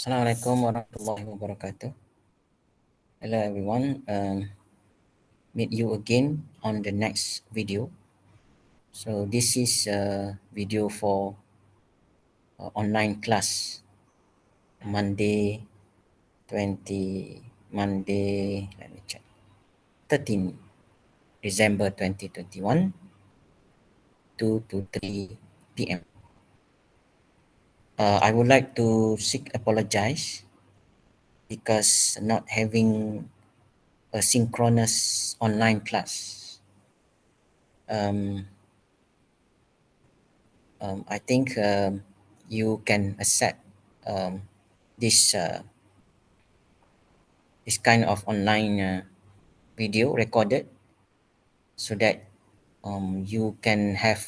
Assalamualaikum warahmatullahi wabarakatuh. Hello everyone. Meet you again on the next video. So this is a video for online class Monday 20 Monday. Let me check. 13 December 2021, 2 to 3 p.m. I would like to seek apologize because not having a synchronous online class. I think you can accept um, this this kind of online video recorded so that you can have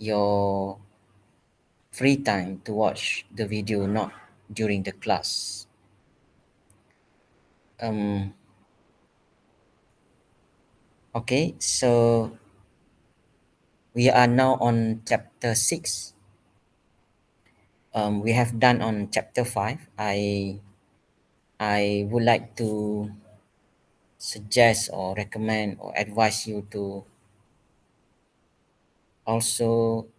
your free time to watch the video, not during the class. Um, okay, so we are now on chapter 6. We have done on chapter 5. I would like to suggest or recommend or advise you to also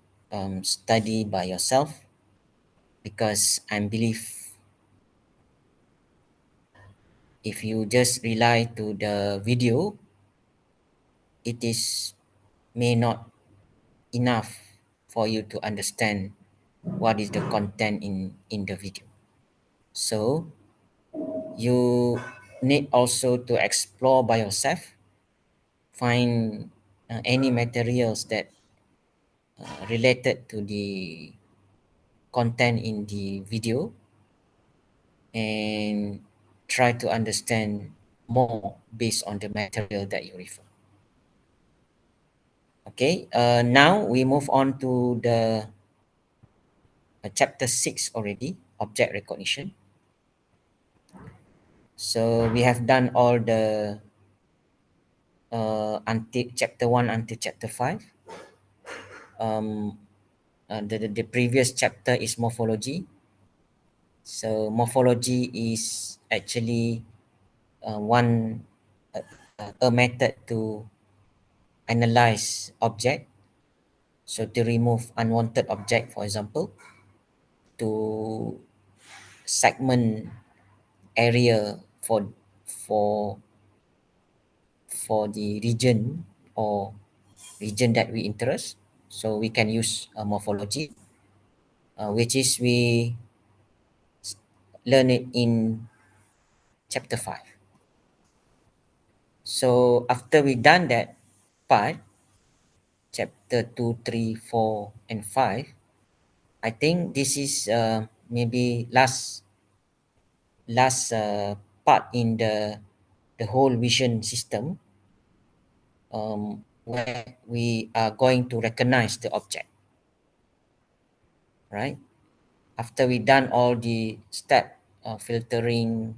study by yourself, because I believe if you just rely to the video, it is may not enough for you to understand what is the content in the video. So you need also to explore by yourself, find any materials that related to the content in the video, and try to understand more based on the material that you refer. Okay, now we move on to the chapter 6 already, object recognition. So we have done all the until chapter 1 until chapter 5. The previous chapter is morphology. So morphology is actually one a method to analyze object. So to remove unwanted object, for example, to segment area for for the region or region that we interest. So we can use morphology, which is we learn it in chapter 5. So after we done that part, chapter 2, 3, 4, and 5, I think this is maybe last part in the whole vision system, where we are going to recognize the object, right? After we done all the step, filtering,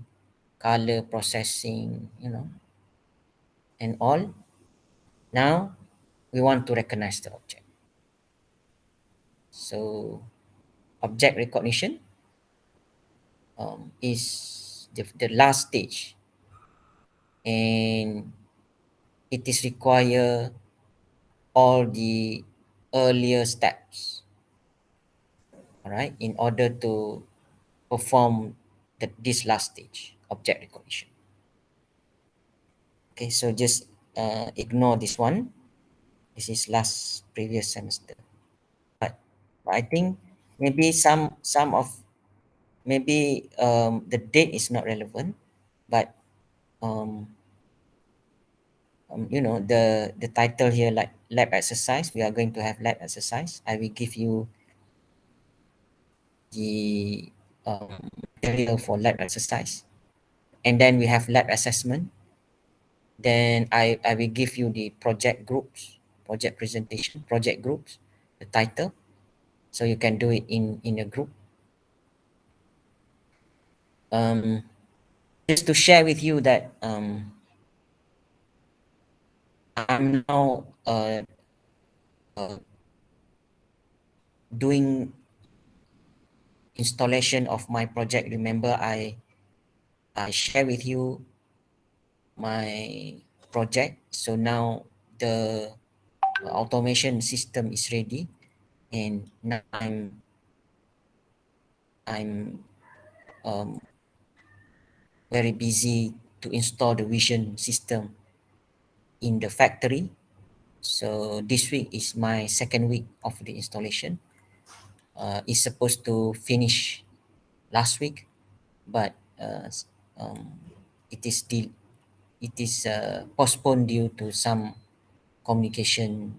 color processing, and all, now we want to recognize the object. So object recognition is the last stage, and it is require all the earlier steps, all right, in order to perform this last stage, object recognition. Okay, so just ignore this one. This is last previous semester. But I think maybe some of maybe the date is not relevant, but um, the title here, like lab exercise, we are going to have lab exercise. I will give you the material for lab exercise, and then we have lab assessment. Then I will give you the project groups, project presentation, project groups, the title, so you can do it in a group. um, just to share with you that I'm now doing installation of my project, remember I share with you my project. So now the automation system is ready, and now I'm very busy to install the vision system in the factory. So this week is my second week of the installation. It's supposed to finish last week, but um, it is still it is postponed due to some communication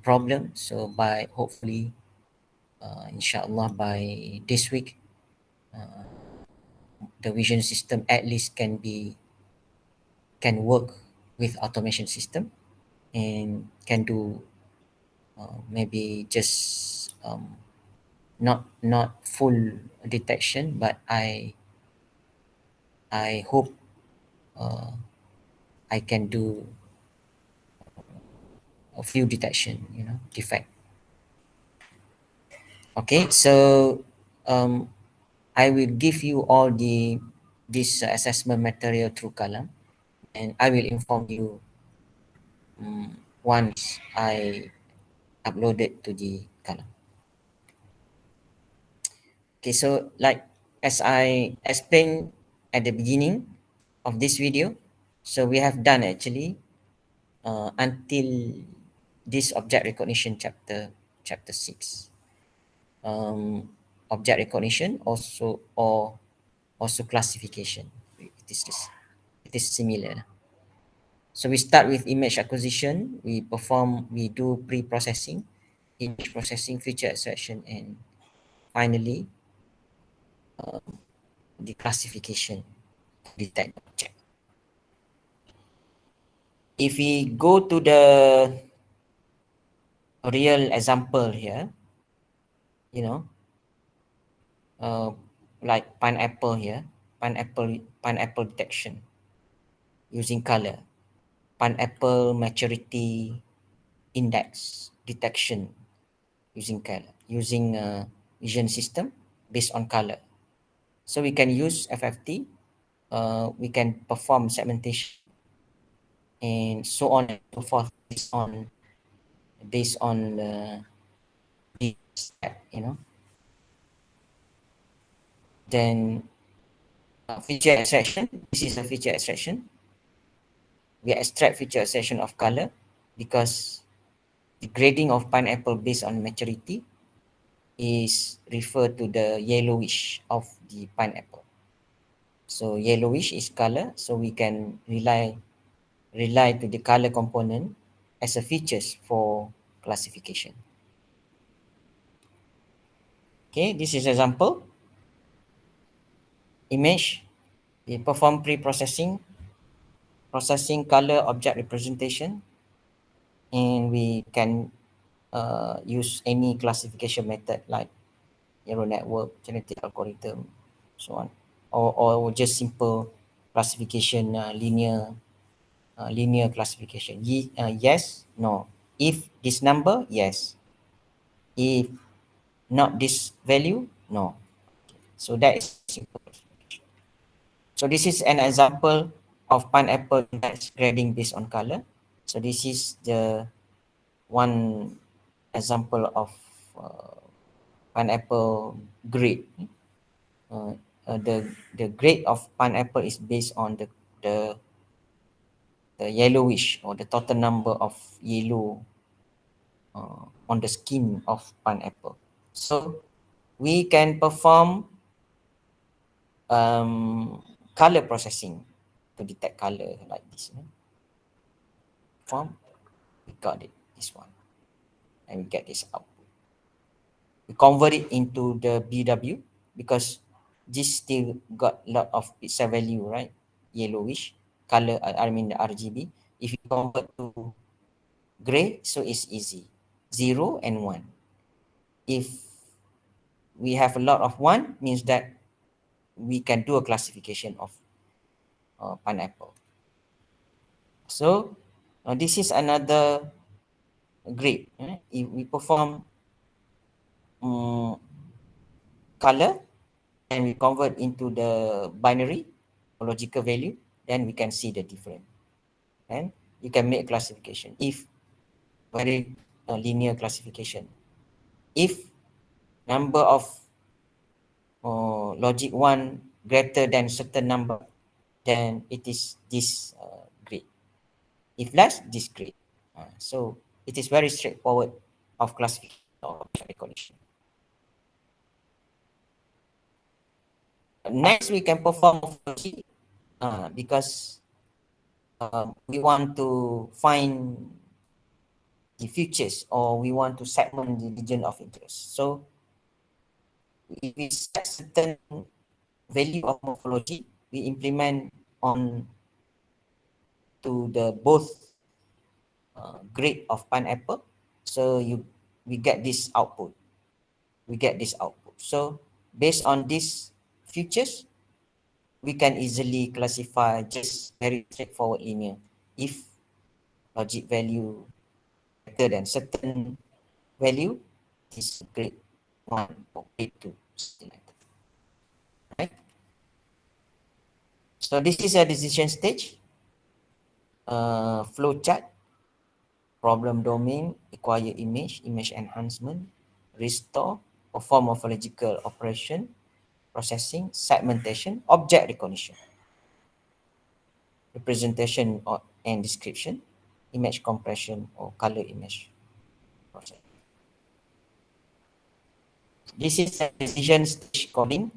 problem. So by hopefully, inshallah, by this week, the vision system at least can work with automation system and can do maybe just not full detection, but I hope uh, I can do a few detection, defect. Okay, so um, I will give you all this assessment material through Kalam, and I will inform you once I uploaded to the Kalam. Okay, so like as I explained at the beginning of this video, so we have done actually until this object recognition chapter 6. um, Object recognition also classification. It is similar. So we start with image acquisition. We do pre-processing, image processing, feature extraction, and finally the classification to detect object. If we go to the real example here, you know, uh, like pineapple here, pineapple detection using color, pineapple maturity index detection using color, using vision system based on color. So we can use FFT, we can perform segmentation and so on and so forth based on this step, Then feature extraction. This is a feature extraction. We extract feature extraction of color because the grading of pineapple based on maturity is referred to the yellowish of the pineapple. So yellowish is color, so we can rely to the color component as a features for classification. Okay, this is example. Image, we perform processing color object representation, and we can use any classification method like neural network, genetic algorithm, so on, or just simple classification, linear classification. Yes, no. If this number, yes. If not this value, no. So that is simple. So this is an example of pineapple index grading based on color. So this is the one example of pineapple grade. Uh, the grade of pineapple is based on the the yellowish or the total number of yellow on the skin of pineapple. So we can perform color processing to detect color like this. Form, we got it, this one, and we get this out. We convert it into the BW because this still got a lot of pixel value, right? Yellowish color, I mean the RGB. If you convert to gray, so it's easy, 0 and 1. If we have a lot of 1, means that we can do a classification of pineapple. So this is another grade. If we perform um, color and we convert into the binary or logical value, then we can see the difference. And you can make classification if very linear classification. If number of logic 1 greater than certain number, then it is this grade. If less, this grade. So it is very straightforward of classification or object recognition. Next, we can perform morphology because we want to find the features or we want to segment the region of interest. So if we set certain value of morphology, we implement on to the both grade of pineapple. So we get this output. We get this output. So based on these features, we can easily classify just very straightforward linear. If logic value greater than certain value, is grade 1 or grade 2, something like that. Right? So this is a decision stage, flow chart, problem domain, acquire image, image enhancement, restore, perform morphological operation, processing, segmentation, object recognition, representation or, and description, image compression or color image process. This is a decision stage coding.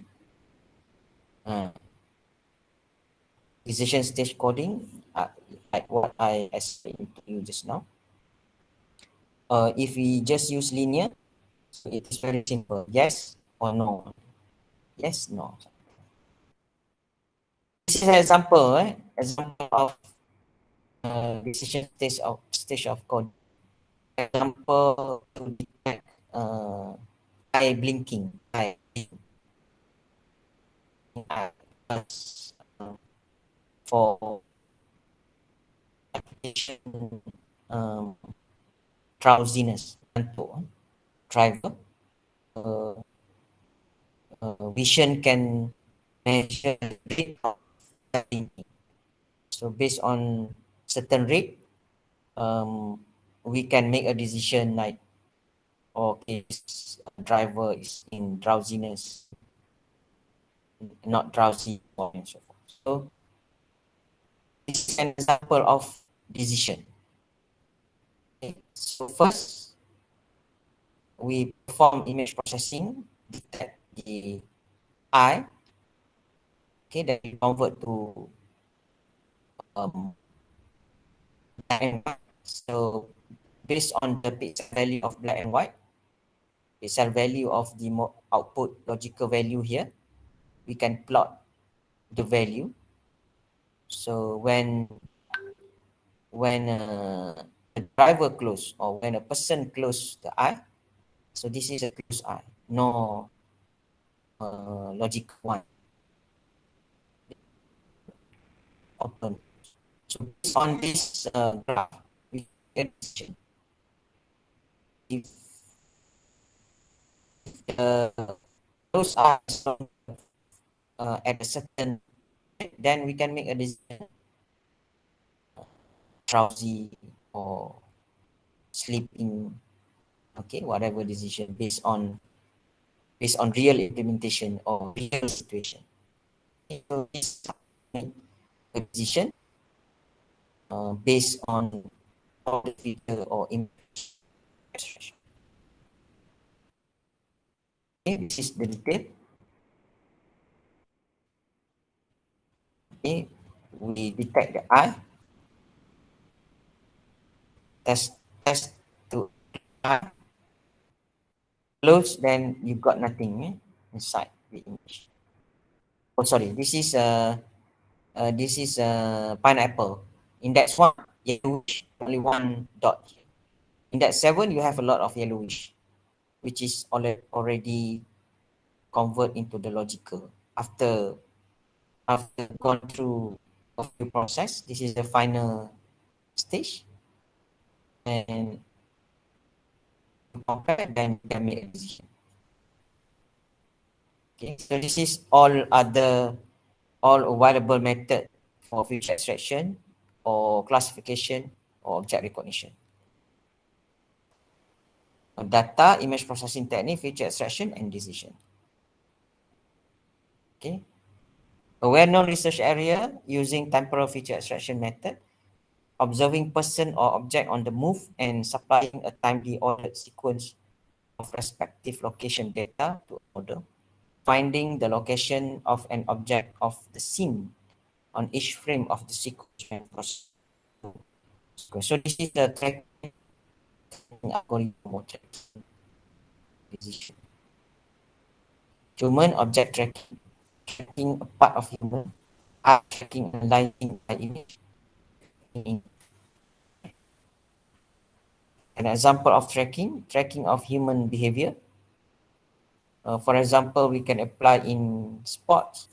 Decision stage coding, like what I explained to you just now. If we just use linear, so it is very simple. Yes or no. Yes, no. This is an example, example of decision stage of code. Example to detect eye blinking, eye for application um, drowsiness, driver. Vision can measure the rate of blinking. So based on certain rate, we can make a decision like, okay, this driver is in drowsiness, not drowsy, and so forth. So this is an example of decision. Okay. So first, we perform image processing, detect the eye. Okay, then we convert to black and white. So based on the pixel value of black and white, pixel value of the output logical value here, we can plot the value. So when a driver close or when a person close the eye, so this is a closed eye, no logic 1 open. So based on this graph, we get if closed eyes at a certain, then we can make a decision drowsy or sleeping, okay, whatever decision based on real implementation or real situation. Okay, so this a decision based on all the feature or image expression. Okay, this is the detail. Okay, we detect the eye, test to eye, close, then you got nothing inside the image. Oh, sorry, this is pineapple. Index 1, yellowish, only one dot. Index 7, you have a lot of yellowish, which is already convert into the logical. After gone through a few process, this is the final stage. And compare, then you can make a decision. Okay, so this is all available method for feature extraction or classification or object recognition. Data, image processing technique, feature extraction, and decision. Okay. A well-known research area using temporal feature extraction method, observing person or object on the move and supplying a timely ordered sequence of respective location data to a model, finding the location of an object of the scene on each frame of the sequence when processed. So this is the tracking algorithm or tracking decision. Human object tracking, tracking a part of human, eye tracking and lighting by image. An example of tracking, tracking of human behavior. For example, we can apply in sports.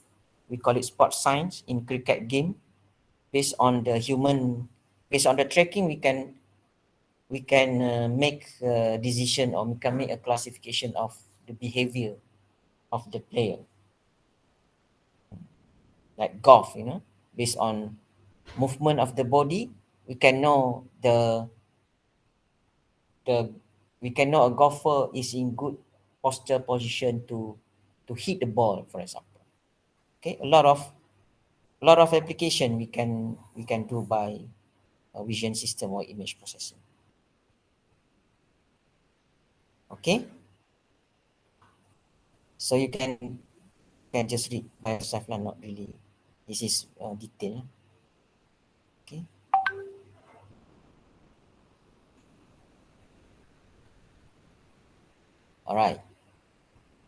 We call it sports science in cricket game. Based on the tracking, we can make a decision, or we can make a classification of the behavior of the player. Like golf, based on movement of the body, we can know the we can know a golfer is in good posture position to hit the ball, for example. Okay, a lot of application we can do by a vision system or image processing. Okay, so you can just read by yourself lah, not really. This is detail. Okay, all right.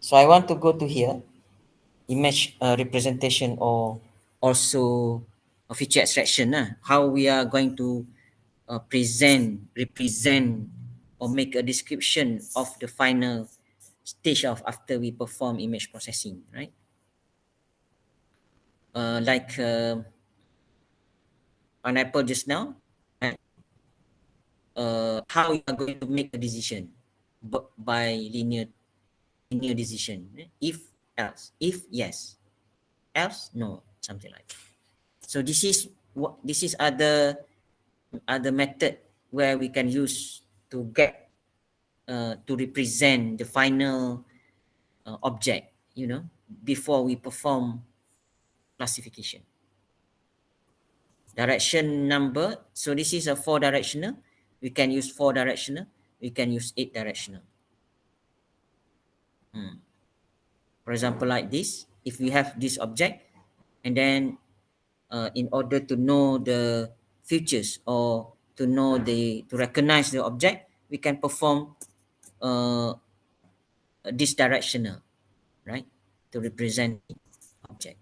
So I want to go to here, image representation, or also a feature extraction. How we are going to represent, or make a description of the final stage of after we perform image processing, right? Like on Apple just now, right? How you are going to make a decision by linear decision. If else, if yes, else no, something like that. So this is other method where we can use to get to represent the final object, before we perform classification. Direction number. So this is a 4-directional. We can use 4-directional. We can use 8-directional. For example, like this, if we have this object, and then in order to know the features, or to recognize the object, we can perform uh, this directional, right, to represent the object.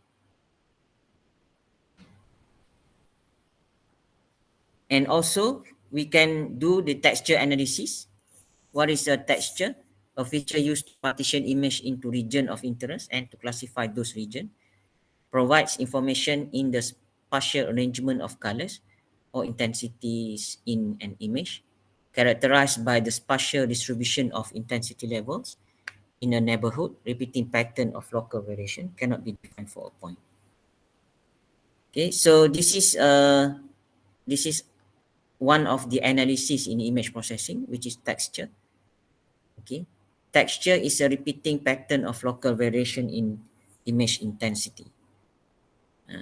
And also we can do the texture analysis. What is a texture? A feature used to partition image into region of interest and to classify those region. Provides information in the spatial arrangement of colors or intensities in an image, characterized by the spatial distribution of intensity levels in a neighborhood. Repeating pattern of local variation cannot be defined for a point. Okay, so this is one of the analysis in image processing, which is texture. Okay, texture is a repeating pattern of local variation in image intensity.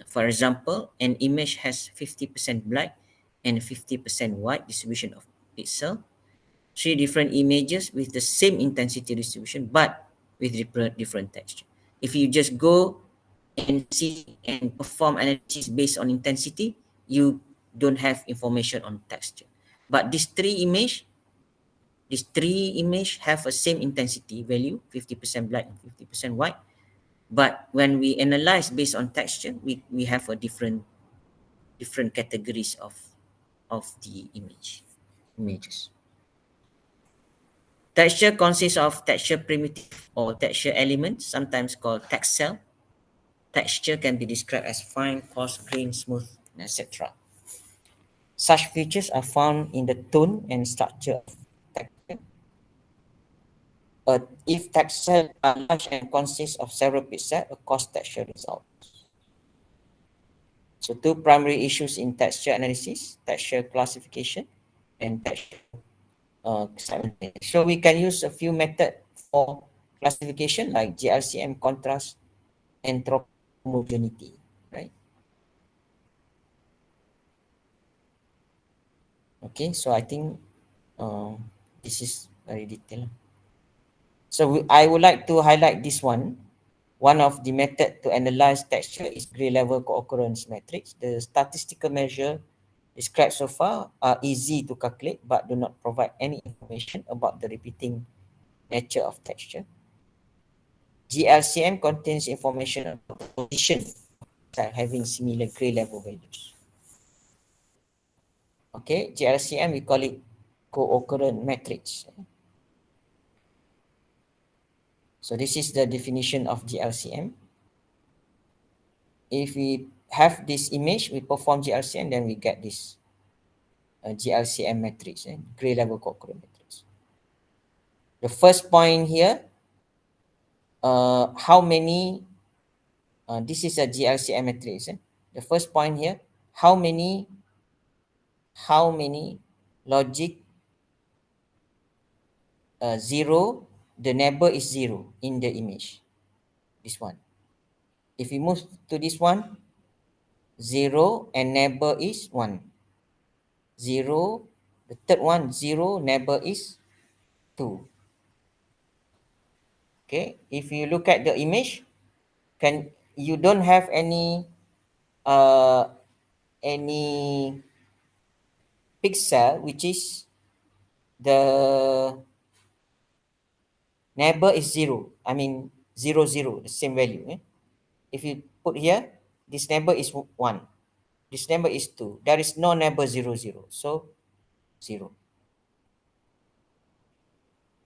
For example, an image has 50% black and 50% white distribution of pixel. Three different images with the same intensity distribution, but with different texture. If you just go and see and perform analysis based on intensity, you don't have information on texture. But these three image have a same intensity value, 50% black and 50% white. But when we analyze based on texture, we have a different categories of the images. Texture consists of texture primitive or texture elements, sometimes called texel. Texture can be described as fine, coarse, grain, smooth, etc. Such features are found in the tone and structure of texture. if textile are large and consist of several pixels, a coarse texture result. So two primary issues in texture analysis: texture classification and texture segmentation. So we can use a few methods for classification like GLCM, contrast, anthropohomogeneity, right? Okay, so I think this is very detailed. So I would like to highlight this one. One of the method to analyze texture is gray level co-occurrence matrix. The statistical measure described so far are easy to calculate but do not provide any information about the repeating nature of texture. GLCM contains information about the position having similar gray level values. Okay, GLCM we call it co-occurrence matrix. So this is the definition of GLCM. If we have this image, we perform GLCM, then we get this GLCM matrix, gray level co-occurrence matrix. The first point here, how many, this is a GLCM matrix. The first point here, how many logic zero, the neighbor is zero in the image, this one. If we move to this one, 0 and neighbor is 1. 0, the third one, 0, neighbor is 2. Okay, if you look at the image, you don't have any pixel which is the neighbor is 0. I mean 0, 0, the same value. If you put here, this neighbor is 1. This neighbor is 2. There is no neighbor 0, 0. So 0.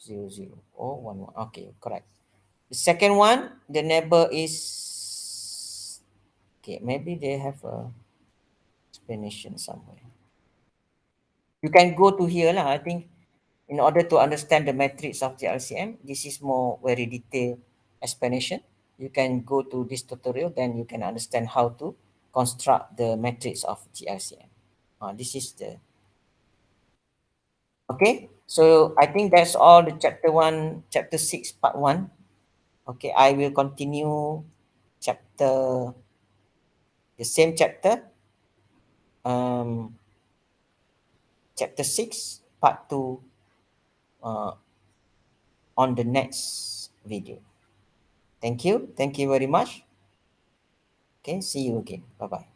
0, 0. Oh, 1, 1. Okay, correct. The second one, the neighbor is, okay, maybe they have a explanation somewhere. You can go to here lah. I think in order to understand the matrix of the LCM, this is more very detailed explanation. You can go to this tutorial, then you can understand how to construct the matrix of GLCM. This is the, okay. So I think that's all the chapter 6, part 1. Okay, I will continue the same chapter, chapter 6, part 2, on the next video. Thank you very much. Okay, see you again. Bye bye.